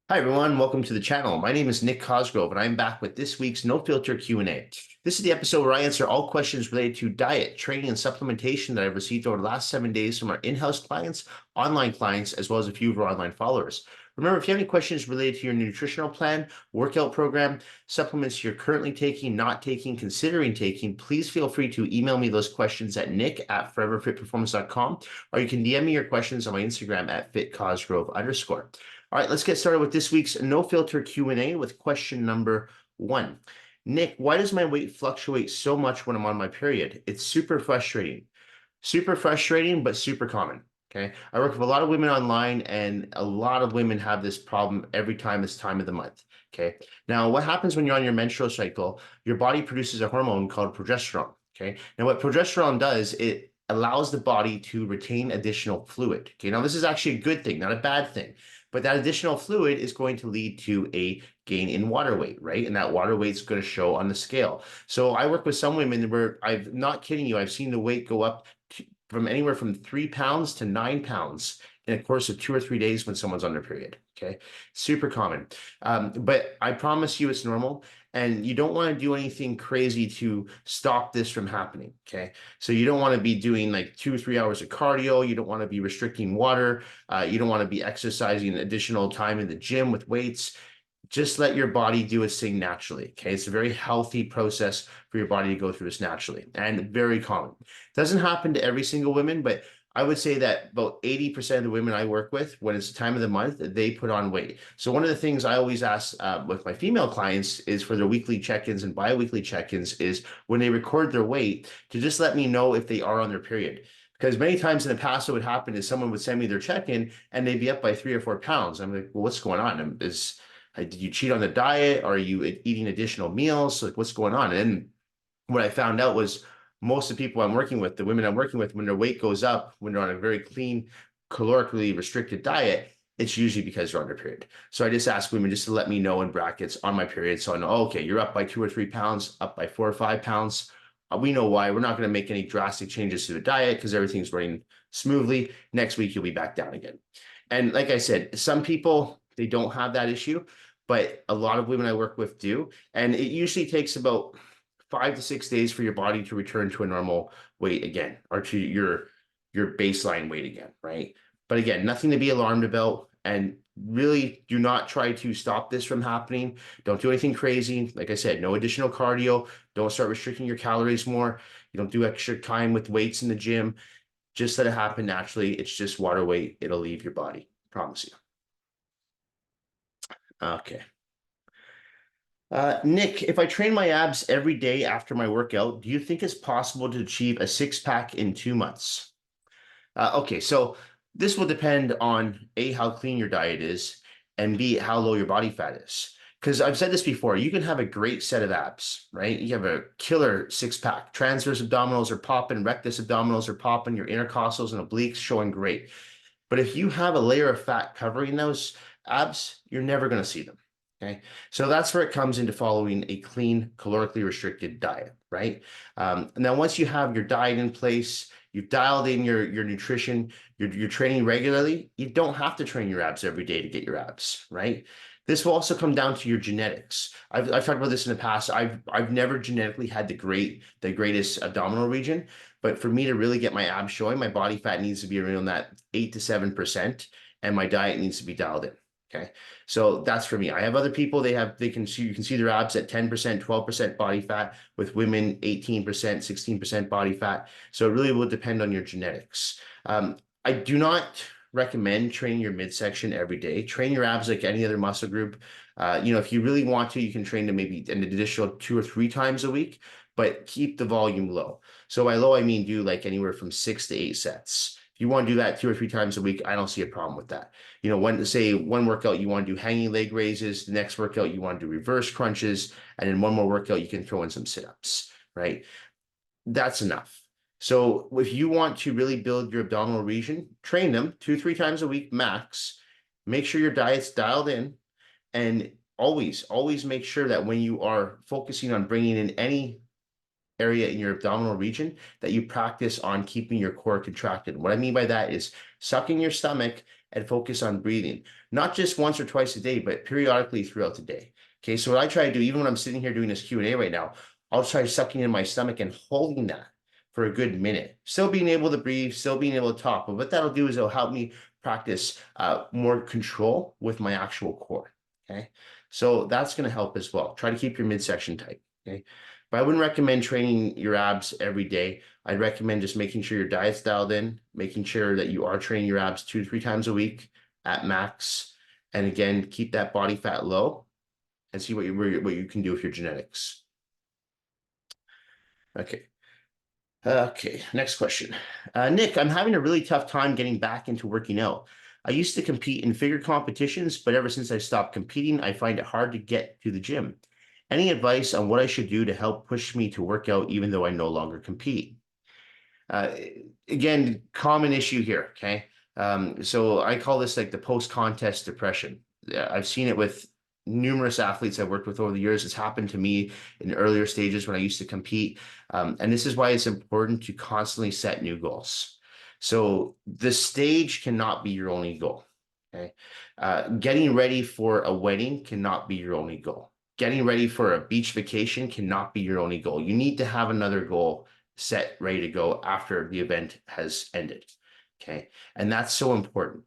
Hi everyone, welcome to the channel. My name is Nick Cosgrove and I'm back with this week's No Filter Q&A. This is the episode where I answer all questions related to diet, training, and supplementation that I've received over the last 7 days from our in-house clients, online clients, as well as a few of our online followers. Remember, if you have any questions related to your nutritional plan, workout program, supplements you're currently taking, not taking, considering taking, please feel free to email me those questions at nick@foreverfitperformance.com, or you can DM me your questions on my Instagram at fitcosgrove_. All right, let's get started with this week's no filter Q&A with question number 1. Nick, why does my weight fluctuate so much when I'm on my period? It's super frustrating. Super frustrating, but super common. Okay. I work with a lot of women online, and a lot of women have this problem every time it's time of the month. Okay. Now, what happens when you're on your menstrual cycle? Your body produces a hormone called progesterone. Okay. Now, what progesterone does, it allows the body to retain additional fluid. Okay. Now, this is actually a good thing, not a bad thing. But that additional fluid is going to lead to a gain in water weight, right? And that water weight is going to show on the scale. So I work with some women where I'm not kidding you, I've seen the weight go up from anywhere from 3 pounds to 9 pounds in a course of 2 or 3 days when someone's on their period. Okay. Super common. But I promise you it's normal. And you don't want to do anything crazy to stop this from happening. Okay. So you don't want to be doing like 2 or 3 hours of cardio. You don't want to be restricting water. You don't want to be exercising additional time in the gym with weights. Just let your body do its thing naturally. Okay. It's a very healthy process for your body to go through this naturally, and very common. It doesn't happen to every single woman, but I would say that about 80% of the women I work with, when it's the time of the month, they put on weight. So one of the things I always ask with my female clients is for their weekly check-ins and bi-weekly check-ins is when they record their weight to just let me know if they are on their period. Because many times in the past, what would happen is someone would send me their check-in and they'd be up by 3 or 4 pounds. I'm like, well, what's going on? Did you cheat on the diet? Are you eating additional meals? Like, what's going on? And what I found out was most of the people I'm working with, the women I'm working with, when their weight goes up, when they're on a very clean, calorically restricted diet, it's usually because they're on their period. So I just ask women just to let me know in brackets on my period. So I know, oh, okay, you're up by 2 or 3 pounds, up by 4 or 5 pounds. We know why. We're not going to make any drastic changes to the diet because everything's running smoothly. Next week, you'll be back down again. And like I said, some people, they don't have that issue, but a lot of women I work with do. And it usually takes about 5 to 6 days for your body to return to a normal weight again, or to your baseline weight again, right? But again, nothing to be alarmed about, and really do not try to stop this from happening. Don't do anything crazy. Like I said, no additional cardio. Don't start restricting your calories more. You don't do extra time with weights in the gym. Just let it happen naturally. It's just water weight. It'll leave your body. Promise you. Okay. Nick, if I train my abs every day after my workout, do you think it's possible to achieve a six-pack in 2 months? Okay, so this will depend on A, how clean your diet is, and B, how low your body fat is. Because I've said this before, you can have a great set of abs, right? You have a killer six-pack. Transverse abdominals are popping, rectus abdominals are popping, your intercostals and obliques showing great. But if you have a layer of fat covering those abs, you're never going to see them. Okay. So that's where it comes into following a clean, calorically restricted diet, right? And then once you have your diet in place, you've dialed in your nutrition, you're training regularly, you don't have to train your abs every day to get your abs, right? This will also come down to your genetics. I've talked about this in the past. I've never genetically had the greatest abdominal region, but for me to really get my abs showing, my body fat needs to be around that 8 to 7%, and my diet needs to be dialed in. Okay. So that's for me. I have other people, they can see, you can see their abs at 10%, 12% body fat, with women 18%, 16% body fat. So it really will depend on your genetics. I do not recommend training your midsection every day. Train your abs like any other muscle group. If you really want to, you can train them maybe an additional 2 or 3 times a week, but keep the volume low. So by low, I mean do like anywhere from 6 to 8 sets. If you want to do that 2 or 3 times a week, I don't see a problem with that. One workout you want to do hanging leg raises, the next workout you want to do reverse crunches, and then one more workout you can throw in some sit-ups, right? That's enough. So if you want to really build your abdominal region, train them 2, 3 times a week max. Make sure your diet's dialed in, and always make sure that when you are focusing on bringing in any area in your abdominal region, that you practice on keeping your core contracted. What I mean by that is sucking your stomach and focus on breathing, not just once or twice a day, but periodically throughout the day. Okay, so what I try to do, even when I'm sitting here doing this Q&A right now, I'll try sucking in my stomach and holding that for a good minute, still being able to breathe, still being able to talk. But what that'll do is it'll help me practice more control with my actual core. Okay, so that's going to help as well. Try to keep your midsection tight. Okay, but I wouldn't recommend training your abs every day. I'd recommend just making sure your diet's dialed in, making sure that you are training your abs 2 to 3 times a week at max. And again, keep that body fat low and see what you can do with your genetics. Okay. Okay, next question. Nick, I'm having a really tough time getting back into working out. I used to compete in figure competitions, but ever since I stopped competing, I find it hard to get to the gym. Any advice on what I should do to help push me to work out even though I no longer compete? Uh, Again, common issue here, okay? So I call this like the post-contest depression. I've seen it with numerous athletes I've worked with over the years. It's happened to me in earlier stages when I used to compete. And this is why it's important to constantly set new goals. So the stage cannot be your only goal, okay? Getting ready for a wedding cannot be your only goal. Getting ready for a beach vacation cannot be your only goal. You need to have another goal set, ready to go after the event has ended. Okay. And that's so important.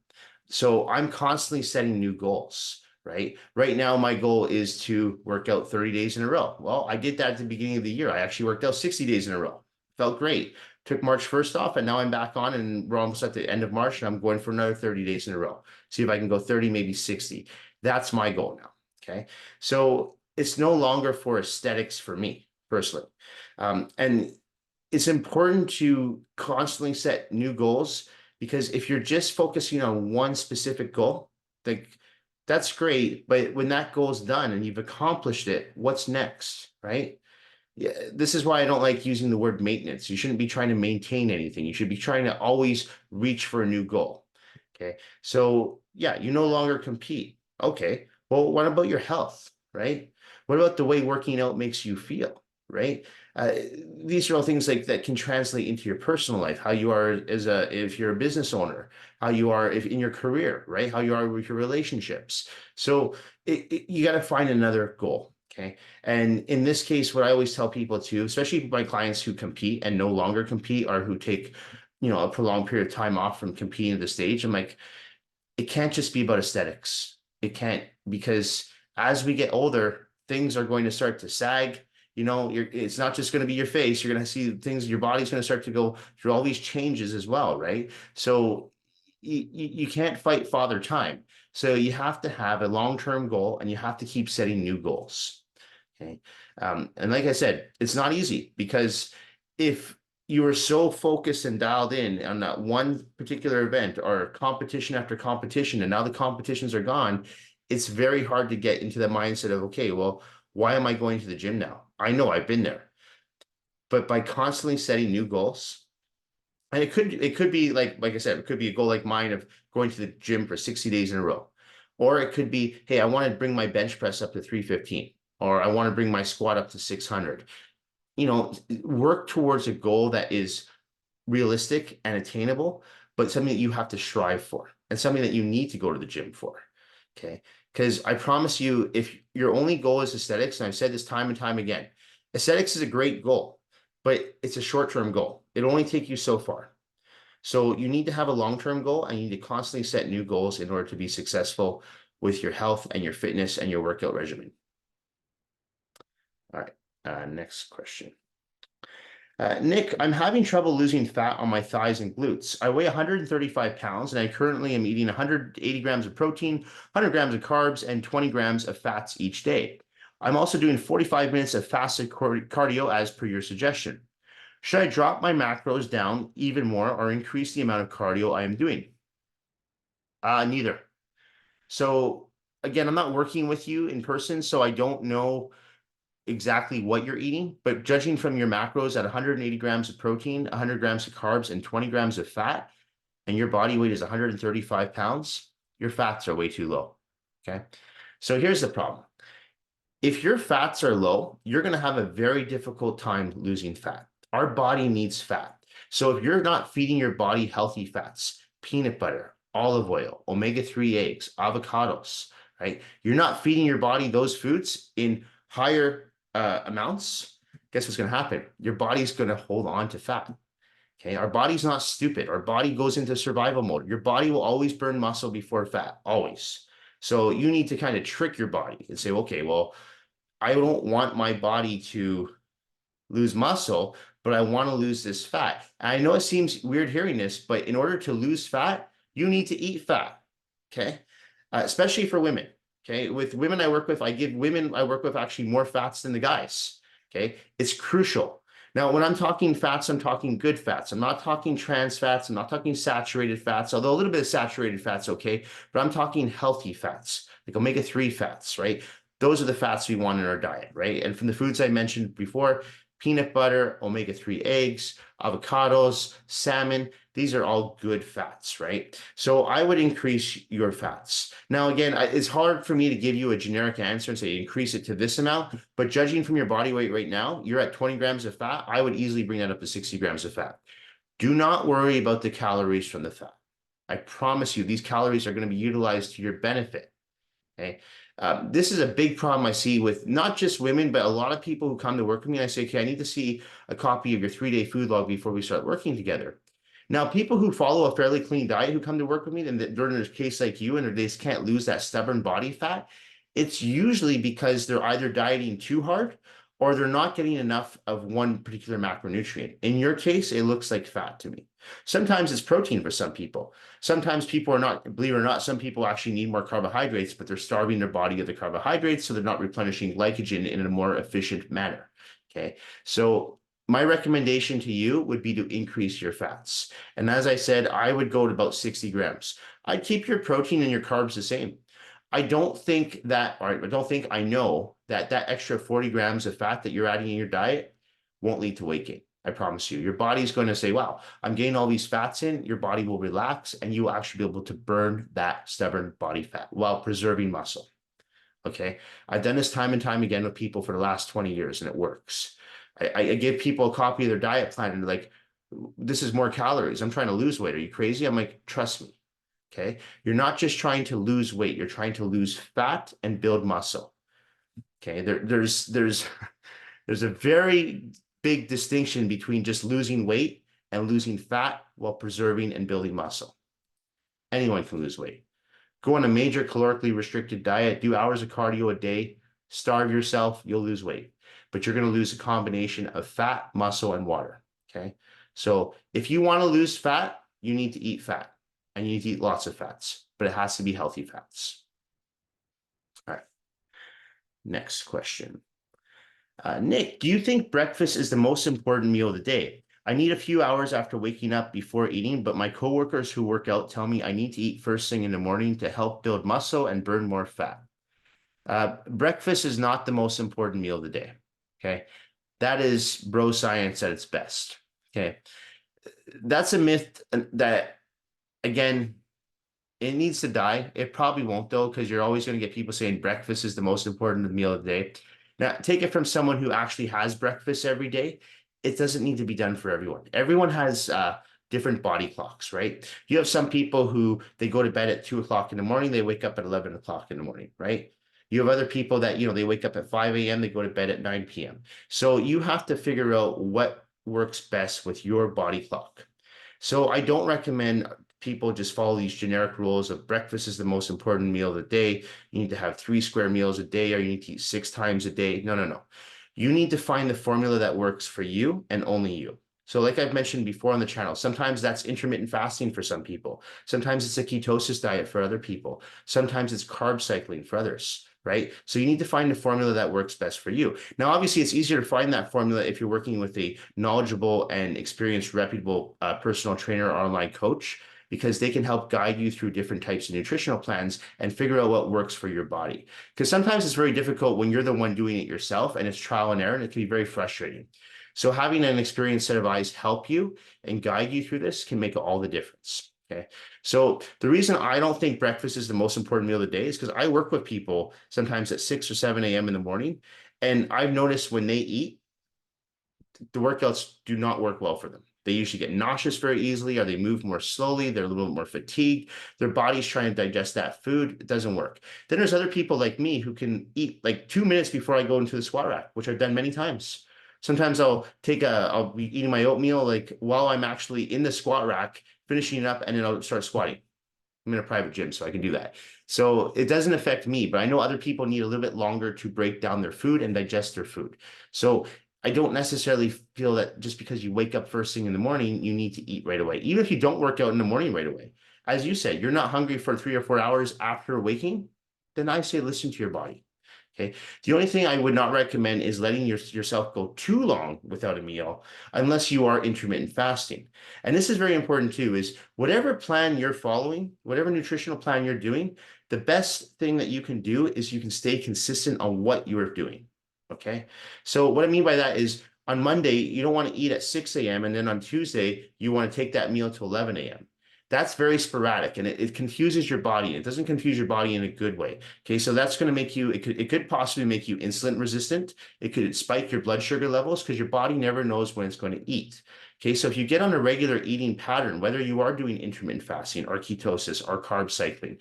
So I'm constantly setting new goals, right? Right now, my goal is to work out 30 days in a row. Well, I did that at the beginning of the year. I actually worked out 60 days in a row. Felt great. Took March 1st off, and now I'm back on, and we're almost at the end of March, and I'm going for another 30 days in a row. See if I can go 30, maybe 60. That's my goal now. Okay. So it's no longer for aesthetics for me personally. And it's important to constantly set new goals, because if you're just focusing on one specific goal, like that's great, but when that goal's done and you've accomplished it, what's next, right? Yeah, this is why I don't like using the word maintenance. You shouldn't be trying to maintain anything. You should be trying to always reach for a new goal. Okay. So yeah, you no longer compete. Okay. Well, what about your health, right? What about the way working out makes you feel, right? Uh, these are all things like that can translate into your personal life, how you are if you're a business owner, how you are if in your career, right? How you are with your relationships. So you got to find another goal. Okay. And in this case, what I always tell people too, especially my clients who compete and no longer compete, or who take, a prolonged period of time off from competing at the stage, I'm like, it can't just be about aesthetics. It can't, because as we get older, things are going to start to sag. It's not just going to be your face. You're going to see things, your body's going to start to go through all these changes as well, right? So you can't fight father time. So you have to have a long-term goal, and you have to keep setting new goals. Okay. And like I said, it's not easy, because if you are so focused and dialed in on that one particular event or competition after competition, and now the competitions are gone, it's very hard to get into the mindset of, okay, well, why am I going to the gym now? I know I've been there. But by constantly setting new goals, and it could be like I said, it could be a goal like mine of going to the gym for 60 days in a row. Or it could be, hey, I want to bring my bench press up to 315, or I want to bring my squat up to 600. Work towards a goal that is realistic and attainable, but something that you have to strive for, and something that you need to go to the gym for. Okay. Because I promise you, if your only goal is aesthetics, and I've said this time and time again, aesthetics is a great goal, but it's a short-term goal. It'll only take you so far. So you need to have a long-term goal, and you need to constantly set new goals in order to be successful with your health and your fitness and your workout regimen. All right. Next question. Nick, I'm having trouble losing fat on my thighs and glutes. I weigh 135 pounds, and I currently am eating 180 grams of protein, 100 grams of carbs, and 20 grams of fats each day. I'm also doing 45 minutes of fasted cardio as per your suggestion. Should I drop my macros down even more or increase the amount of cardio I am doing? Neither. So again, I'm not working with you in person, so I don't know exactly what you're eating, but judging from your macros at 180 grams of protein, 100 grams of carbs, and 20 grams of fat, and your body weight is 135 pounds, your fats are way too low. Okay. So here's the problem. If your fats are low, you're going to have a very difficult time losing fat. Our body needs fat. So if you're not feeding your body healthy fats, peanut butter, olive oil, omega-3 eggs, avocados, right? You're not feeding your body those foods in higher amounts. Guess what's going to happen? Your body's going to hold on to fat. Okay, our body's not stupid. Our body goes into survival mode. Your body will always burn muscle before fat, always. So you need to kind of trick your body and say, okay, well, I don't want my body to lose muscle, but I want to lose this fat. And I know it seems weird hearing this, but in order to lose fat, you need to eat fat. Okay, especially for women. Okay, with women I work with, I work with actually more fats than the guys. Okay, it's crucial. Now, when I'm talking fats, I'm talking good fats. I'm not talking trans fats. I'm not talking saturated fats, although a little bit of saturated fats, okay, but I'm talking healthy fats, like omega-3 fats, right? Those are the fats we want in our diet, right? And from the foods I mentioned before, peanut butter, omega-3 eggs, avocados, salmon, these are all good fats, right? So I would increase your fats. Now, again, it's hard for me to give you a generic answer and say increase it to this amount, but judging from your body weight right now, you're at 20 grams of fat. I would easily bring that up to 60 grams of fat. Do not worry about the calories from the fat. I promise you, these calories are going to be utilized to your benefit. Okay. This is a big problem I see with not just women, but a lot of people who come to work with me. And I say, okay, I need to see a copy of your 3-day food log before we start working together. Now, people who follow a fairly clean diet who come to work with me, and they're in a case like you, and they just can't lose that stubborn body fat, it's usually because they're either dieting too hard or they're not getting enough of one particular macronutrient. In your case, it looks like fat to me. Sometimes it's protein for some people. Sometimes people are not, believe it or not, some people actually need more carbohydrates, but they're starving their body of the carbohydrates, so they're not replenishing glycogen in a more efficient manner. Okay, so my recommendation to you would be to increase your fats. And as I said, I would go to about 60 grams. I'd keep your protein and your carbs the same. I don't think that, or I don't think I know that that extra 40 grams of fat that you're adding in your diet won't lead to weight gain. I promise you. Your body's going to say, wow, I'm getting all these fats in. Your body will relax and you will actually be able to burn that stubborn body fat while preserving muscle. Okay. I've done this time and time again with people for the last 20 years and it works. I give people a copy of their diet plan and they're like, this is more calories. I'm trying to lose weight. Are you crazy? I'm like, trust me. Okay. You're not just trying to lose weight. You're trying to lose fat and build muscle. Okay. There's a very big distinction between just losing weight and losing fat while preserving and building muscle. Anyone can lose weight. Go on a major calorically restricted diet, do hours of cardio a day, starve yourself, you'll lose weight. But you're going to lose a combination of fat, muscle, and water. Okay. So if you want to lose fat, you need to eat fat and you need to eat lots of fats, but it has to be healthy fats. All right. Next question. Nick, do you think breakfast is the most important meal of the day? I need a few hours after waking up before eating, but my coworkers who work out tell me I need to eat first thing in the morning to help build muscle and burn more fat. Breakfast is not the most important meal of the day. Okay. That is bro science at its best. Okay. That's a myth that, again, it needs to die. It probably won't, though, because you're always going to get people saying breakfast is the most important meal of the day. Now, take it from someone who actually has breakfast every day. It doesn't need to be done for everyone. Everyone has different body clocks, right? You have some people who they go to bed at 2 o'clock in the morning, they wake up at 11 o'clock in the morning, right? You have other people that, they wake up at 5 a.m., they go to bed at 9 p.m. So you have to figure out what works best with your body clock. So I don't recommend people just follow these generic rules of breakfast is the most important meal of the day. You need to have 3 square meals a day, or you need to eat 6 times a day. No. You need to find the formula that works for you and only you. So like I've mentioned before on the channel, sometimes that's intermittent fasting for some people. Sometimes it's a ketosis diet for other people. Sometimes it's carb cycling for others, right? So you need to find the formula that works best for you. Now, obviously, it's easier to find that formula if you're working with a knowledgeable and experienced, reputable personal trainer or online coach, because they can help guide you through different types of nutritional plans and figure out what works for your body. Because sometimes it's very difficult when you're the one doing it yourself and it's trial and error, and it can be very frustrating. So having an experienced set of eyes help you and guide you through this can make all the difference. Okay. So the reason I don't think breakfast is the most important meal of the day is because I work with people sometimes at 6 or 7 a.m. in the morning. And I've noticed when they eat, the workouts do not work well for them. They usually get nauseous very easily, or they move more slowly. They're a little bit more fatigued. Their body's trying to digest that food. It doesn't work. Then there's other people like me who can eat like 2 minutes before I go into the squat rack, which I've done many times. Sometimes I'll be eating my oatmeal like while I'm actually in the squat rack, finishing it up, and then I'll start squatting. I'm in a private gym, so I can do that. So it doesn't affect me, but I know other people need a little bit longer to break down their food and digest their food. So I don't necessarily feel that just because you wake up first thing in the morning, you need to eat right away. Even if you don't work out in the morning right away. As you said, you're not hungry for 3 or 4 hours after waking, then I say listen to your body. Okay. The only thing I would not recommend is letting yourself go too long without a meal unless you are intermittent fasting. And this is very important too, is whatever plan you're following, whatever nutritional plan you're doing, the best thing that you can do is you can stay consistent on what you're doing. Okay. So what I mean by that is on Monday, you don't want to eat at 6 a.m. and then on Tuesday, you want to take that meal to 11 a.m. That's very sporadic and it confuses your body. It doesn't confuse your body in a good way. Okay, so that's going to make you, it could possibly make you insulin resistant. It could spike your blood sugar levels because your body never knows when it's going to eat. Okay, so if you get on a regular eating pattern, whether you are doing intermittent fasting or ketosis or carb cycling,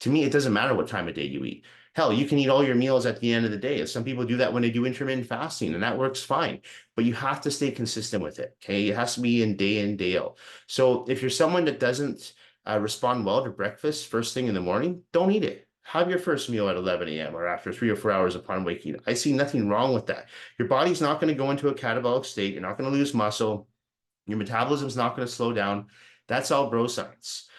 to me, it doesn't matter what time of day you eat. Hell, you can eat all your meals at the end of the day. Some people do that when they do intermittent fasting, and that works fine. But you have to stay consistent with it, okay? It has to be in, day out. So if you're someone that doesn't respond well to breakfast first thing in the morning, don't eat it. Have your first meal at 11 a.m. or after 3 or 4 hours upon waking. I see nothing wrong with that. Your body's not going to go into a catabolic state. You're not going to lose muscle. Your metabolism's not going to slow down. That's all bro science.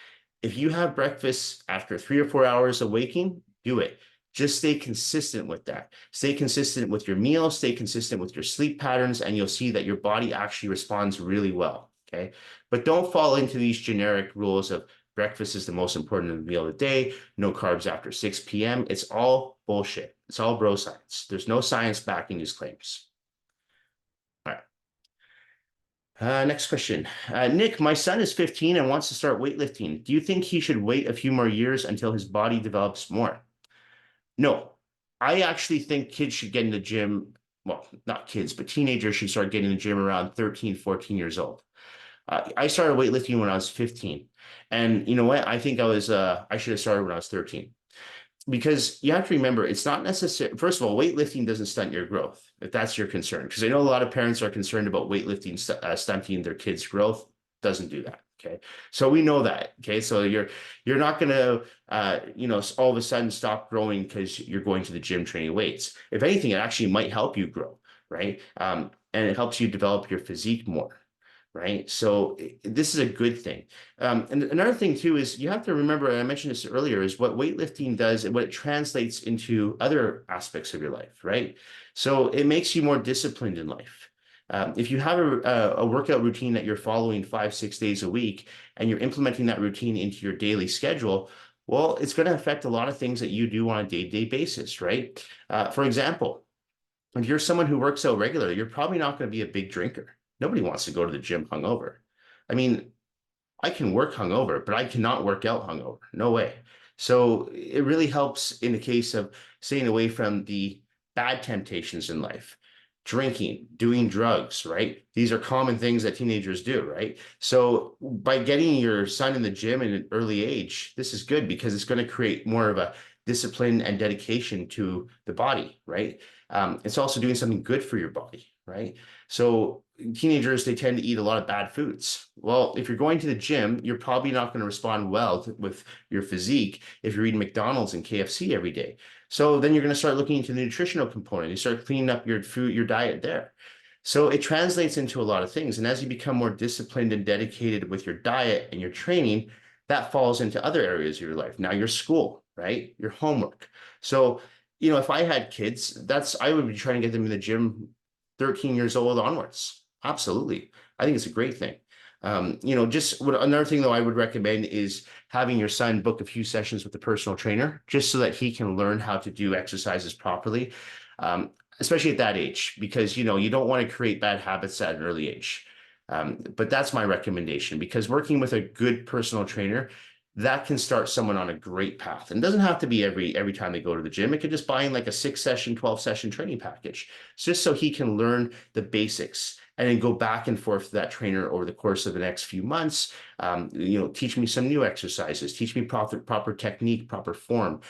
If you have breakfast after 3 or 4 hours of waking, do it. Just stay consistent with that. Stay consistent with your meals, stay consistent with your sleep patterns, and you'll see that your body actually responds really well, okay? But don't fall into these generic rules of breakfast is the most important meal of the day, no carbs after 6 p.m. It's all bullshit. It's all bro science. There's no science backing these claims. All right. Next question. Nick, my son is 15 and wants to start weightlifting. Do you think he should wait a few more years until his body develops more? No, I actually think kids should get in the gym. Well, not kids, but teenagers should start getting in the gym around 13, 14 years old. I started weightlifting when I was 15. And you know what? I think I should have started when I was 13. Because you have to remember, it's not necessary. First of all, weightlifting doesn't stunt your growth, if that's your concern. Because I know a lot of parents are concerned about weightlifting stunting their kids' growth. Doesn't do that. Okay, so we know that. Okay, so you're not going to all of a sudden stop growing because you're going to the gym training weights. If anything, it actually might help you grow, right? And it helps you develop your physique more. Right. So this is a good thing. And another thing too is you have to remember, and I mentioned this earlier, is what weightlifting does and what it translates into other aspects of your life. Right. So it makes you more disciplined in life. If you have a workout routine that you're following 5, 6 days a week and you're implementing that routine into your daily schedule, well, it's going to affect a lot of things that you do on a day-to-day basis. Right. For example, if you're someone who works out regularly, you're probably not going to be a big drinker. Nobody wants to go to the gym hungover. I mean, I can work hungover, but I cannot work out hungover. No way. So it really helps in the case of staying away from the bad temptations in life. Drinking, doing drugs, right? These are common things that teenagers do, right? So by getting your son in the gym at an early age, this is good because it's going to create more of a discipline and dedication to the body, right? It's also doing something good for your body, right? So teenagers, they tend to eat a lot of bad foods. Well, if you're going to the gym, you're probably not going to respond well with your physique if you're eating McDonald's and KFC every day. So then you're going to start looking into the nutritional component. You start cleaning up your food, your diet there. So it translates into a lot of things. And as you become more disciplined and dedicated with your diet and your training, that falls into other areas of your life. Now your school, right? Your homework. So, if I had kids, I would be trying to get them in the gym 13 years old onwards. Absolutely. I think it's a great thing. Another thing though I would recommend is having your son book a few sessions with a personal trainer just so that he can learn how to do exercises properly, especially at that age, because you don't want to create bad habits at an early age. But that's my recommendation because working with a good personal trainer, that can start someone on a great path. And it doesn't have to be every time they go to the gym. It could just buy in like a 6-session, 12-session training package, just so he can learn the basics. and then go back and forth to that trainer over the course of the next few months. Teach me some new exercises, teach me proper technique, proper form.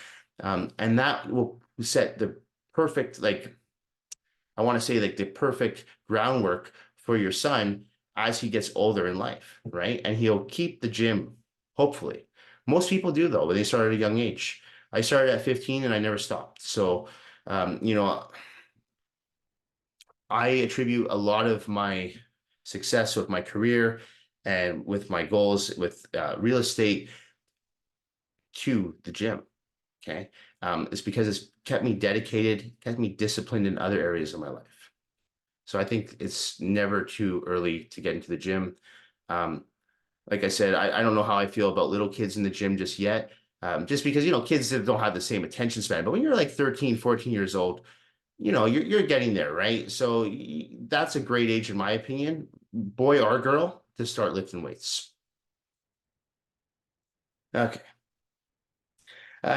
And that will set the perfect, like, I want to say, like, the perfect groundwork for your son as he gets older in life, right? And he'll keep the gym, hopefully. Most people do, though, when they start at a young age. I started at 15 and I never stopped. So, I attribute a lot of my success with my career and with my goals with real estate to the gym. Okay. It's because it's kept me dedicated, kept me disciplined in other areas of my life. So I think it's never too early to get into the gym. Um, like I said, I don't know how I feel about little kids in the gym just yet. Just because, kids don't have the same attention span. But when you're like 13, 14 years old, you're getting there, right? So that's a great age, in my opinion, boy or girl, to start lifting weights. Okay.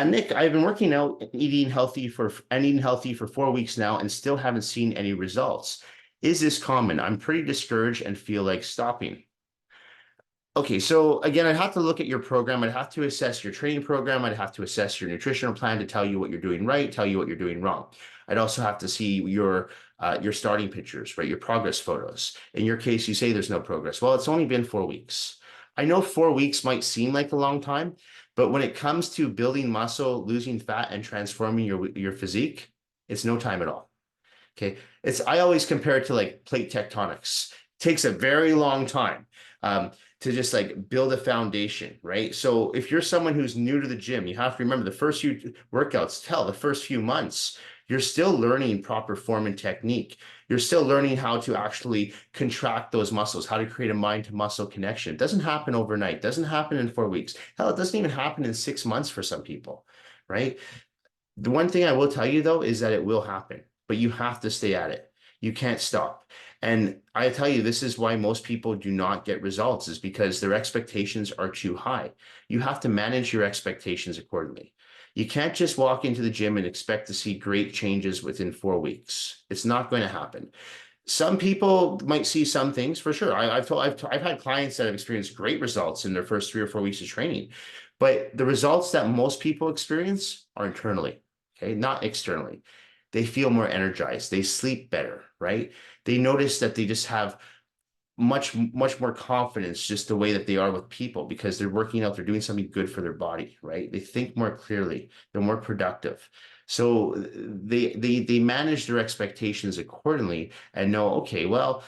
Nick, I've been working out and eating healthy for 4 weeks now and still haven't seen any results. Is this common? I'm pretty discouraged and feel like stopping. Okay, so again, I'd have to look at your program. I'd have to assess your training program. I'd have to assess your nutritional plan to tell you what you're doing right, tell you what you're doing wrong. I'd also have to see your starting pictures, right? Your progress photos. In your case, you say there's no progress. Well, it's only been 4 weeks. I know 4 weeks might seem like a long time, but when it comes to building muscle, losing fat, and transforming your physique, it's no time at all. Okay. I always compare it to like plate tectonics. It takes a very long time to just like build a foundation, right? So if you're someone who's new to the gym, you have to remember the first few workouts, the first few months, you're still learning proper form and technique. You're still learning how to actually contract those muscles, how to create a mind to muscle connection. It doesn't happen overnight, it doesn't happen in 4 weeks. Hell, it doesn't even happen in 6 months for some people, right? The one thing I will tell you though is that it will happen, but you have to stay at it. You can't stop. And I tell you, this is why most people do not get results, is because their expectations are too high. You have to manage your expectations accordingly. You can't just walk into the gym and expect to see great changes within 4 weeks. It's not going to happen. Some people might see some things for sure. I've had clients that have experienced great results in their first 3 or 4 weeks of training, but the results that most people experience are internally. Okay, not externally. They feel more energized. They sleep better, right? They notice that they just have much more confidence just the way that they are with people because they're working out, they're doing something good for their body, right? They think more clearly, they're more productive. So they manage their expectations accordingly and know, okay, well,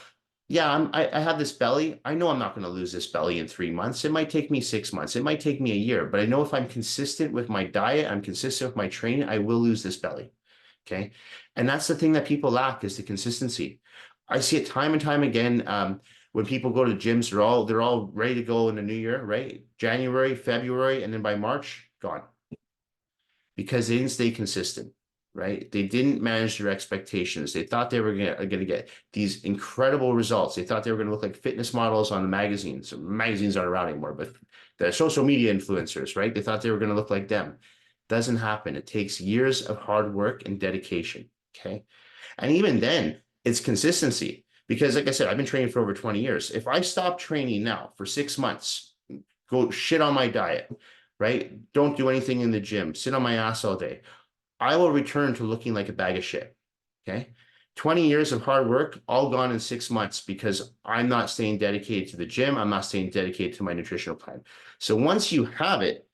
yeah, I have this belly. I know I'm not going to lose this belly in 3 months. It might take me 6 months. It might take me a year, but I know if I'm consistent with my diet, I'm consistent with my training, I will lose this belly. Okay. And that's the thing that people lack is the consistency. I see it time and time again. When people go to gyms, they're all ready to go in the new year, right? January, February, and then by March, gone. Because they didn't stay consistent, right? They didn't manage their expectations. They thought they were going to get these incredible results. They thought they were going to look like fitness models on the magazines. Magazines aren't around anymore, but the social media influencers, right? They thought they were going to look like them. Doesn't happen. It takes years of hard work and dedication. Okay. And even then, it's consistency. Because, like I said, I've been training for over 20 years. If I stop training now for 6 months, go shit on my diet, right? Don't do anything in the gym, sit on my ass all day, I will return to looking like a bag of shit. Okay. 20 years of hard work, all gone in 6 months because I'm not staying dedicated to the gym. I'm not staying dedicated to my nutritional plan. So once you have it,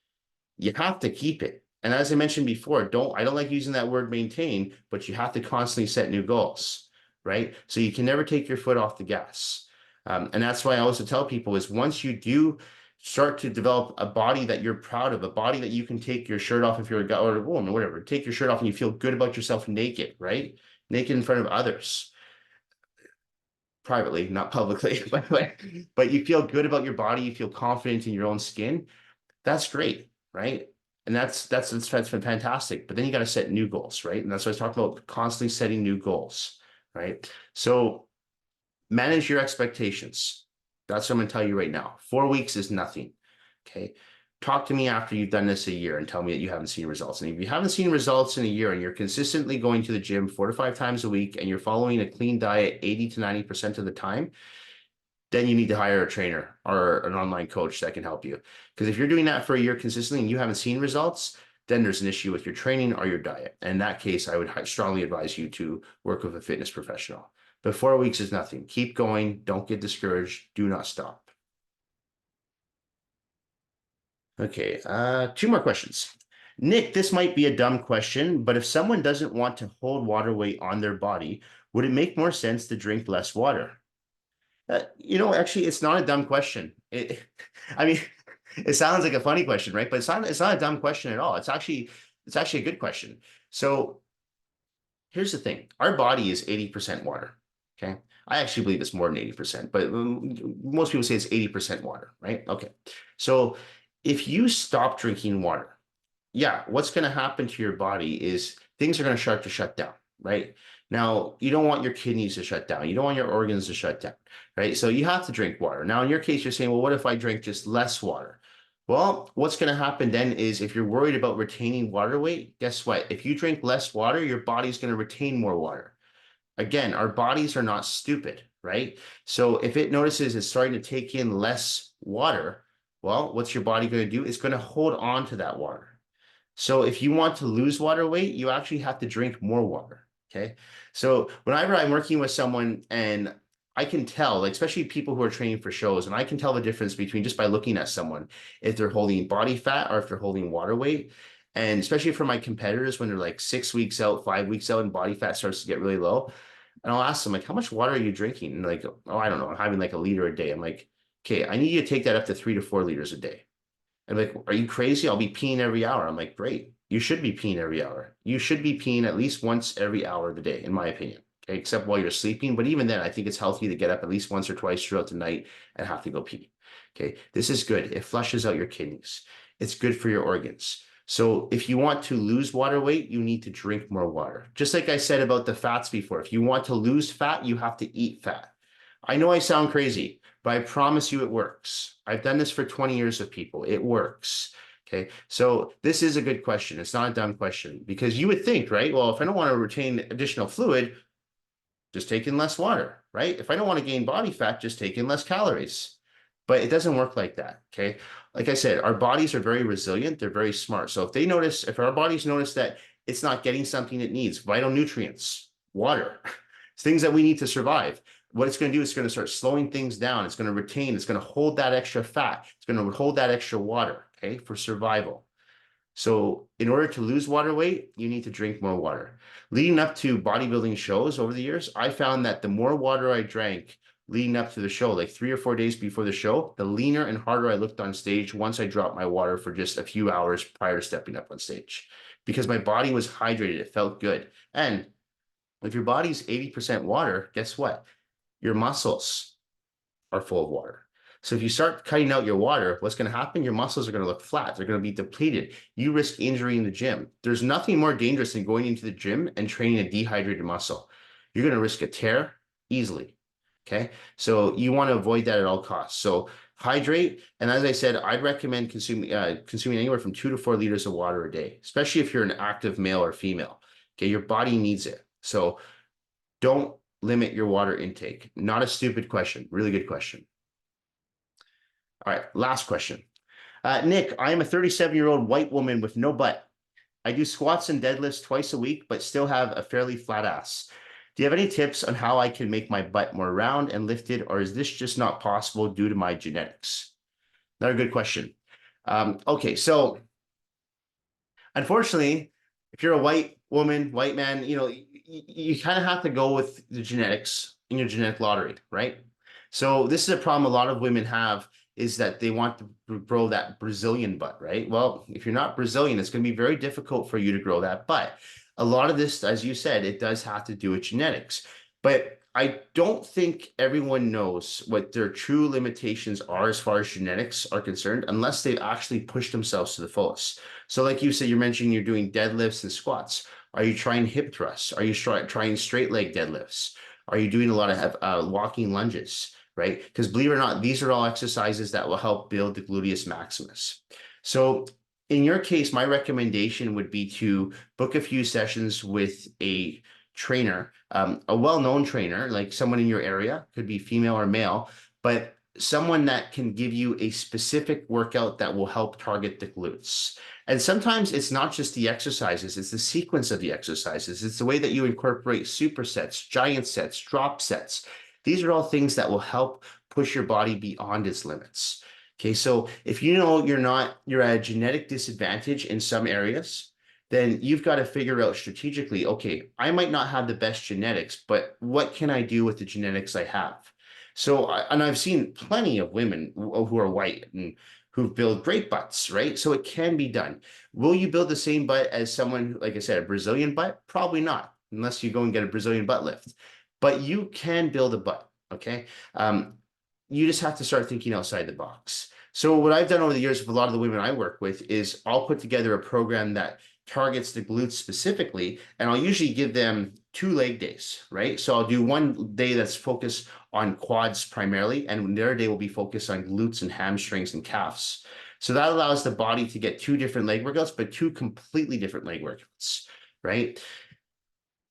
you have to keep it. And as I mentioned before, I don't like using that word maintain, but you have to constantly set new goals, right? So you can never take your foot off the gas. And that's why I also tell people is once you do start to develop a body that you're proud of, a body that you can take your shirt off if you're a guy or a woman, whatever, take your shirt off and you feel good about yourself naked, right? Naked in front of others. Privately, not publicly, but you feel good about your body, you feel confident in your own skin. That's great, right? And that's fantastic. But then you got to set new goals, right? And that's what I was talking about, constantly setting new goals, right? So manage your expectations. That's what I'm going to tell you right now. 4 weeks is nothing. Okay. talk to me after you've done this a year and tell me that you haven't seen results. And if you haven't seen results in a year and you're consistently going to the gym 4 to 5 times a week and you're following a clean diet 80 to 90% of the time, then you need to hire a trainer or an online coach that can help you. Because if you're doing that for a year consistently and you haven't seen results, then there's an issue with your training or your diet. In that case, I would strongly advise you to work with a fitness professional. But 4 weeks is nothing. Keep going. Don't get discouraged. Do not stop. Okay, 2 more questions. Nick, this might be a dumb question, but if someone doesn't want to hold water weight on their body, would it make more sense to drink less water? Actually, it's not a dumb question. I mean, it sounds like a funny question, right? But it's not a dumb question at all. It's actually a good question. So here's the thing. Our body is 80% water. Okay. I actually believe it's more than 80%, but most people say it's 80% water, right? Okay. So if you stop drinking water, yeah, what's going to happen to your body is things are going to start to shut down, right? Now, you don't want your kidneys to shut down. You don't want your organs to shut down, right? So you have to drink water. Now, in your case, you're saying, well, what if I drink just less water? Well, what's going to happen then is if you're worried about retaining water weight, guess what? If you drink less water, your body's going to retain more water. Again, our bodies are not stupid, right? So if it notices it's starting to take in less water, well, what's your body going to do? It's going to hold on to that water. So if you want to lose water weight, you actually have to drink more water. Okay. So whenever I'm working with someone and I can tell, like, especially people who are training for shows, and I can tell the difference between just by looking at someone, if they're holding body fat or if they're holding water weight. And especially for my competitors, when they're like 6 weeks out, 5 weeks out, and body fat starts to get really low. And I'll ask them, like, how much water are you drinking? And like, oh, I don't know, I'm having like a liter a day. I'm like, okay, I need you to take that up to 3 to 4 liters a day. I'm like, are you crazy? I'll be peeing every hour. I'm like, great. You should be peeing every hour. You should be peeing at least once every hour of the day, in my opinion. Okay, except while you're sleeping. But even then, I think it's healthy to get up at least once or twice throughout the night and have to go pee. Okay, this is good. It flushes out your kidneys. It's good for your organs. So if you want to lose water weight, you need to drink more water. Just like I said about the fats before, if you want to lose fat, you have to eat fat. I know I sound crazy, but I promise you it works. I've done this for 20 years with people. It works. Okay. So this is a good question. It's not a dumb question because you would think, right? Well, if I don't want to retain additional fluid, just take in less water, right? If I don't want to gain body fat, just take in less calories. But it doesn't work like that. Okay. Like I said, our bodies are very resilient. They're very smart. So if our bodies notice that it's not getting something it needs, vital nutrients, water, things that we need to survive, what it's going to do is it's going to start slowing things down. It's going to retain, it's going to hold that extra fat. It's going to hold that extra water, okay, for survival. So in order to lose water weight, you need to drink more water. Leading up to bodybuilding shows over the years, I found that the more water I drank leading up to the show, like 3 or 4 days before the show, the leaner and harder I looked on stage once I dropped my water for just a few hours prior to stepping up on stage. Because my body was hydrated, it felt good. And if your body's 80% water, guess what? Your muscles are full of water. So if you start cutting out your water, what's going to happen? Your muscles are going to look flat. They're going to be depleted. You risk injury in the gym. There's nothing more dangerous than going into the gym and training a dehydrated muscle. You're going to risk a tear easily. Okay. So you want to avoid that at all costs. So hydrate. And as I said, I'd recommend consuming anywhere from 2 to 4 liters of water a day, especially if you're an active male or female. Okay. Your body needs it. So don't limit your water intake. Not a stupid question. Really good question. All right, last question. Nick, I am a 37-year-old white woman with no butt. I do squats and deadlifts twice a week, but still have a fairly flat ass. Do you have any tips on how I can make my butt more round and lifted, or is this just not possible due to my genetics? Another good question. Okay, so unfortunately, if you're a white woman, white man, you kind of have to go with the genetics in your genetic lottery, right? So this is a problem a lot of women have, is that they want to grow that Brazilian butt, right? Well, if you're not Brazilian, it's going to be very difficult for you to grow that butt. A lot of this, as you said, it does have to do with genetics. But I don't think everyone knows what their true limitations are as far as genetics are concerned, unless they've actually pushed themselves to the fullest. So like you said, you're mentioning you're doing deadlifts and squats. Are you trying hip thrusts? Are you trying straight leg deadlifts? Are you doing a lot of walking lunges, right? Because believe it or not, these are all exercises that will help build the gluteus maximus. So in your case, my recommendation would be to book a few sessions with a trainer, a well-known trainer, like someone in your area, could be female or male, but someone that can give you a specific workout that will help target the glutes. And sometimes it's not just the exercises, it's the sequence of the exercises. It's the way that you incorporate supersets, giant sets, drop sets. These are all things that will help push your body beyond its limits. Okay, so if you know you're at a genetic disadvantage in some areas, then you've got to figure out strategically, okay, I might not have the best genetics, but what can I do with the genetics I have? So, and I've seen plenty of women who are white and who build great butts, right? So it can be done. Will you build the same butt as someone, like I said, a Brazilian butt? Probably not, unless you go and get a Brazilian butt lift. But you can build a butt, okay? You just have to start thinking outside the box. So what I've done over the years with a lot of the women I work with is I'll put together a program that targets the glutes specifically, and I'll usually give them 2 leg days, right? So I'll do one day that's focused on quads primarily, and the other day will be focused on glutes and hamstrings and calves. So that allows the body to get 2 different leg workouts, but 2 completely different leg workouts, right?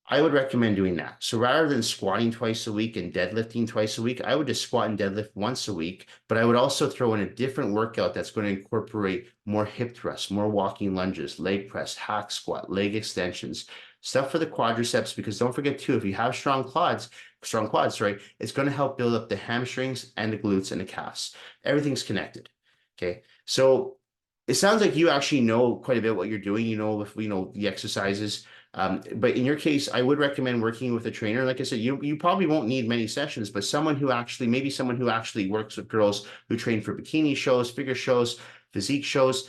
I would recommend doing that. So rather than squatting twice a week and deadlifting twice a week, I would just squat and deadlift once a week, but I would also throw in a different workout that's going to incorporate more hip thrusts, more walking lunges, leg press, hack squat, leg extensions, stuff for the quadriceps, because don't forget too, if you have strong quads, sorry, it's going to help build up the hamstrings and the glutes and the calves. Everything's connected. Okay. So it sounds like you actually know quite a bit what you're doing, if we know the exercises. But in your case, I would recommend working with a trainer. Like I said, you probably won't need many sessions, but maybe someone who actually works with girls who train for bikini shows, figure shows, physique shows,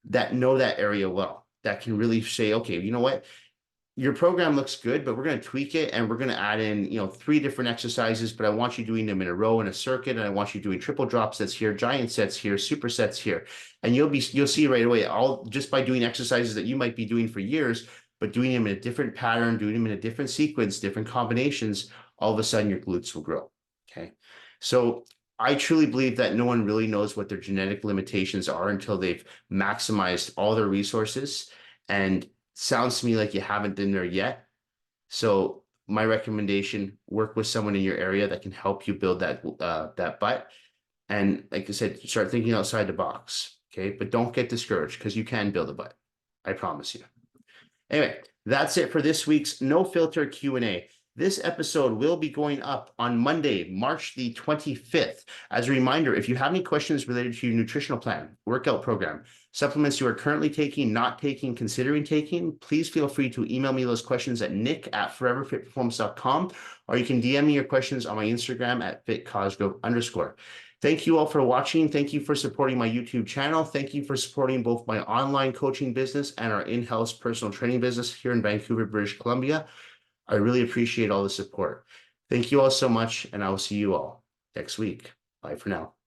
that know that area well, that can really say, okay, you know what? Your program looks good, but we're going to tweak it and we're going to add in, 3 different exercises, but I want you doing them in a row in a circuit. And I want you doing triple drop sets here, giant sets here, supersets here. And you'll see right away, all just by doing exercises that you might be doing for years, but doing them in a different pattern, doing them in a different sequence, different combinations, all of a sudden your glutes will grow. Okay. So I truly believe that no one really knows what their genetic limitations are until they've maximized all their resources. And sounds to me like you haven't been there yet. So my recommendation, work with someone in your area that can help you build that butt. And like I said, start thinking outside the box. Okay. But don't get discouraged because you can build a butt. I promise you. Anyway, that's it for this week's No Filter Q&A. This episode will be going up on Monday, March the 25th. As a reminder, if you have any questions related to your nutritional plan, workout program, supplements you are currently taking, not taking, considering taking, please feel free to email me those questions at nick@foreverfitperformance.com, or you can DM me your questions on my Instagram at @fitcosgrove_. Thank you all for watching. Thank you for supporting my YouTube channel. Thank you for supporting both my online coaching business and our in-house personal training business here in Vancouver, British Columbia. I really appreciate all the support. Thank you all so much, and I will see you all next week. Bye for now.